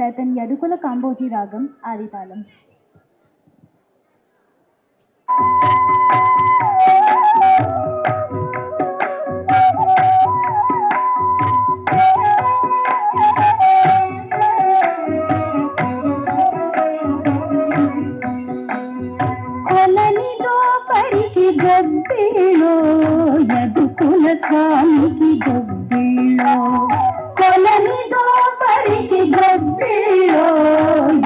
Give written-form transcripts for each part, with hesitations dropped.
Satan Yadukula Kamboji Ragam Aditalam. గొబ్బిలో యదుకుల స్వామికి గొబ్బిలో కొలనిదో పరికి గొబ్బిలో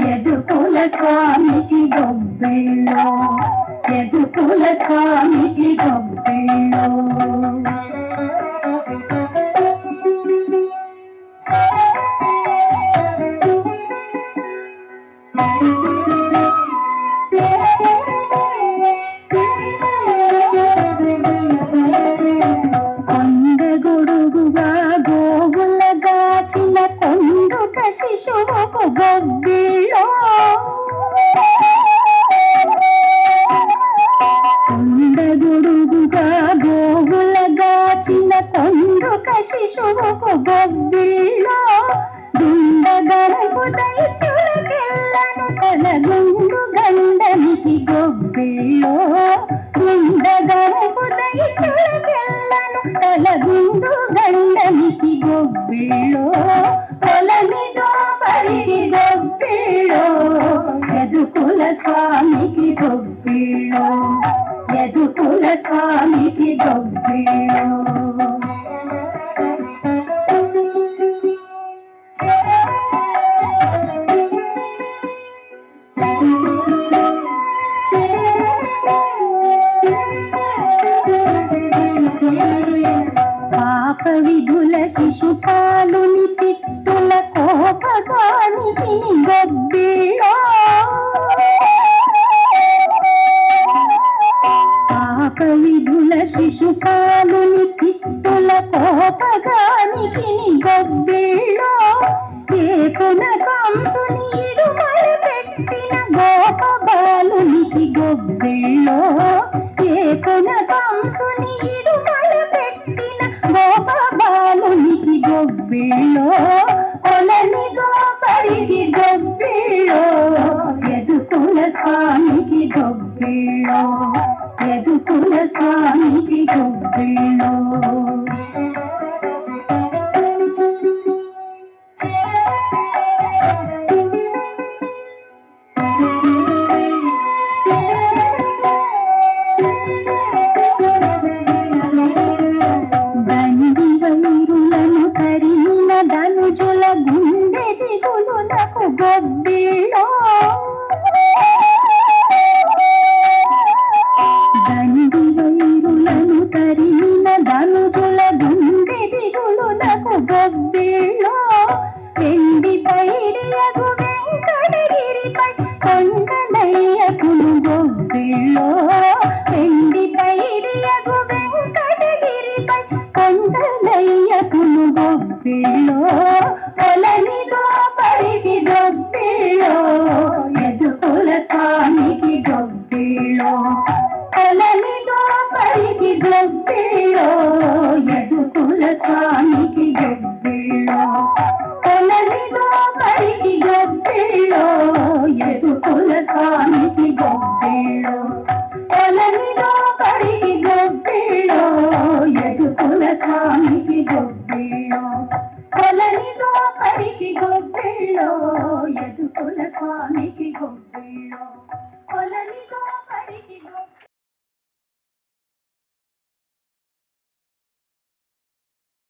యదుకుల స్వామికి గొబ్బిలో యదుకుల స్వామికి గొబ్బిలో శిశువుకు గొబ్బిలో కొండగుడుగుగా గోవులగాచిన కొండుక శిశువుకు గొబ్బిలో దుండగరపు దైత్యులకెల్లను తలగుండు గండనికి గొబ్బిలో దుండగరపు దైత్యులకెల్లను తలగుండు గండనికి గొబ్బిలో కొలనిదో పరికి గొబ్బిలో యదుకుల స్వామికి గొబ్బిలో యదుకుల స్వామికి గొబ్బిలో పాప విధుల శిశుపాలుని తిట్టుల కోపగానికి గొబ్బిలో పాప విధుల శిశుపాలుని తిట్టుల కోపగానికి గొబ్బిలో ఏకున కంసుని ఇడుమల పెట్టిన గోప బాలునికి గొబ్బిలో ఏకున కంసుని ఇడుమల పెట్టిన గోప బాలునికి గొబ్బిలో కొలనిదో పరికి గొబ్బిలో యదుకుల స్వామికి గొబ్బిలో యదుకుల స్వామికి గొబ్బిలో ధనుజుల గుండె దిగులునకు గొబ్బిలో దండి వైరులను తరిమిన ధనుజుల గుండె దిగులునకు గొబ్బిలో వెండి పైడియగు వెంకటగిరిపై కొండనయ్యకును గొబ్బిలో వెండి పైడియగు వెంకటగిరిపై కొండనయ్యకును గొబ్బిలో కొలనిదో పరికి గొబ్బిలో యదుకుల స్వామికి గొబ్బిలో కొలనిదో పరికి గొబ్బిలో యదుకుల స్వామికి గొబ్బిలో కొలనిదో పరికి గొబ్బిలో యదుకుల స్వామికి గొబ్బిలో కొలనిదో పరికి గొబ్బిలో యదుకుల స్వామికి గొబ్బిలో కొలనిదో పరికి గొబ్బిలో యదుకుల స్వామికి గొబ్బిలో